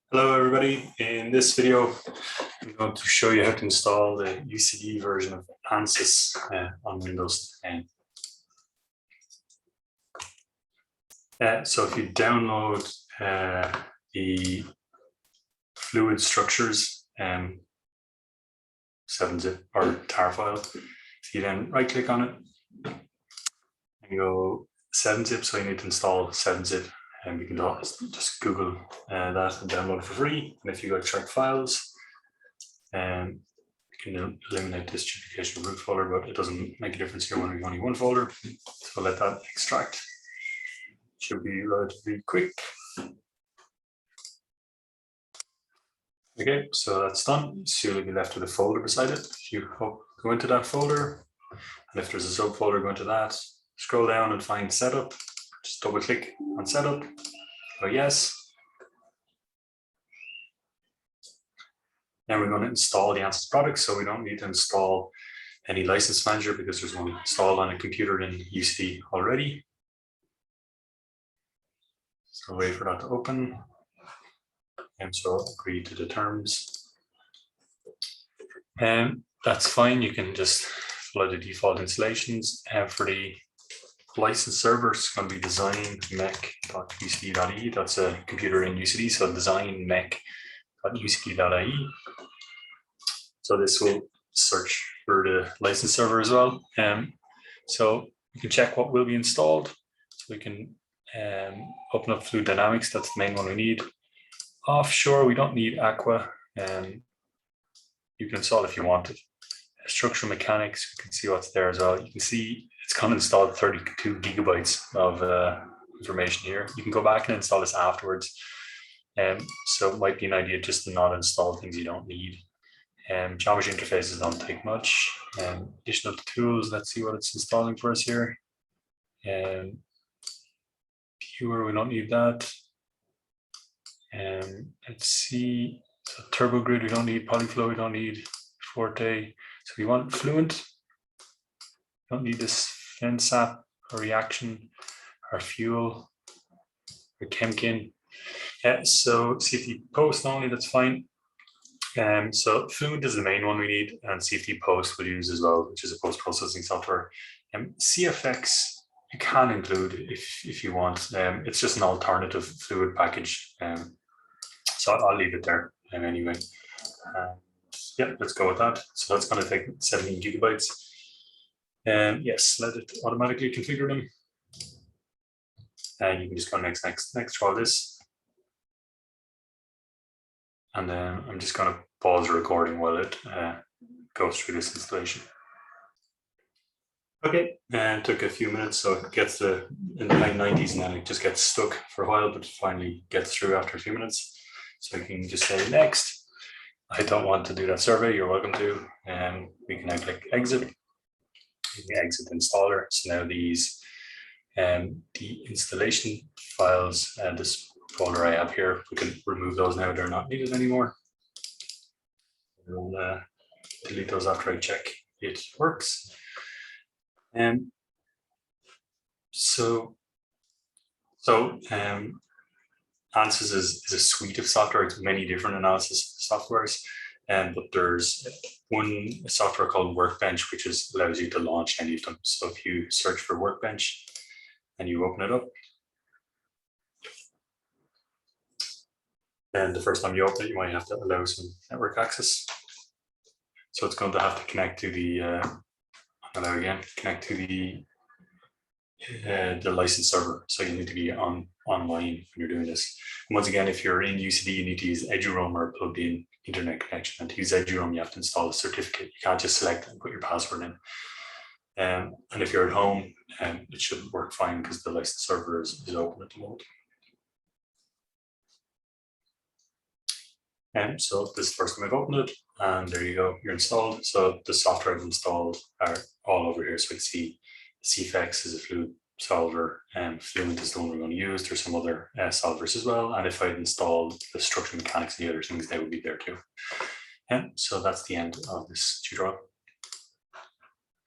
Hello everybody, in this video I'm going to show you how to install the UCD version of Ansys on Windows 10. So if you download the Fluent Structures 7-zip or tar file, if you then right click on it and go 7-zip, so you need to install 7-zip. And you can just Google that and download it for free. And if you go extract files, you can eliminate this duplication root folder, but it doesn't make a difference here when we have only one folder. So let that extract. Should be relatively quick. Okay, so that's done. So you'll be left with a folder beside it. If you go into that folder, and if there's a subfolder, go into that. Scroll down and find setup. Just double click on setup. Oh yes. Now we're going to install the Ansys product, so we don't need to install any license manager because there's one installed on a computer in UCD already. So wait for that to open. And so agree to the terms. And that's fine. You can just follow the default installations. For the license server, it's going to be design mech.ucd.ie. That's a computer in UCD, so design mech.ucd.ie. So this will search for the license server as well. So you can check what will be installed. So we can open up Fluid Dynamics. That's the main one we need. Offshore, we don't need Aqua. You can install if you want it. Structural mechanics, you can see what's there as well. You can see it's kind of installed 32 gigabytes of information here. You can go back and install this afterwards. So it might be an idea just to not install things you don't need. Geometry interfaces don't take much. Additional tools, let's see what it's installing for us here. Viewer, we don't need that. Let's see, so turbo grid, we don't need. Polyflow, we don't need. Forte. So we want Fluent. Don't need this FinSap or reaction or fuel or Chemkin. So CFD post only, that's fine. So Fluent is the main one we need, and CFD post we'll use as well, which is a post-processing software. CFX you can include if you want. It's just an alternative Fluid package. So I'll leave it there anyway. Yeah, let's go with that. So that's going to take 17 gigabytes. Yes, let it automatically configure them. And you can just go next for all this. And then I'm just going to pause the recording while it goes through this installation. Okay, and it took a few minutes, so it gets in the high 90s and then it just gets stuck for a while, but finally gets through after a few minutes. So you can just say next. I don't want to do that survey, you're welcome to. We can now click exit. You can exit the installer. So now these, the installation files and this folder I have here, we can remove those now, they're not needed anymore. We'll delete those after I check it works. Ansys is a suite of software. It's many different analysis softwares, but there's one software called Workbench, which allows you to launch any of them. So if you search for Workbench and you open it up, then the first time you open it, you might have to allow some network access. So it's going to have to connect to the connect to the license server. So you need to be online when you're doing this. And once again, if you're in UCD, you need to use eduroam or plugged in internet connection. And to use eduroam, you have to install a certificate. You can't just select and put your password in. And if you're at home, it should work fine because the license server is open at the moment. So this is the first time I've opened it, and there you go, you're installed. So the software I've installed are all over here. So you can see CFX is a Fluid solver, and Fluent is the one we're going to use. There's some other solvers as well. And if I'd installed the structural mechanics and the other things, they would be there too. So that's the end of this tutorial.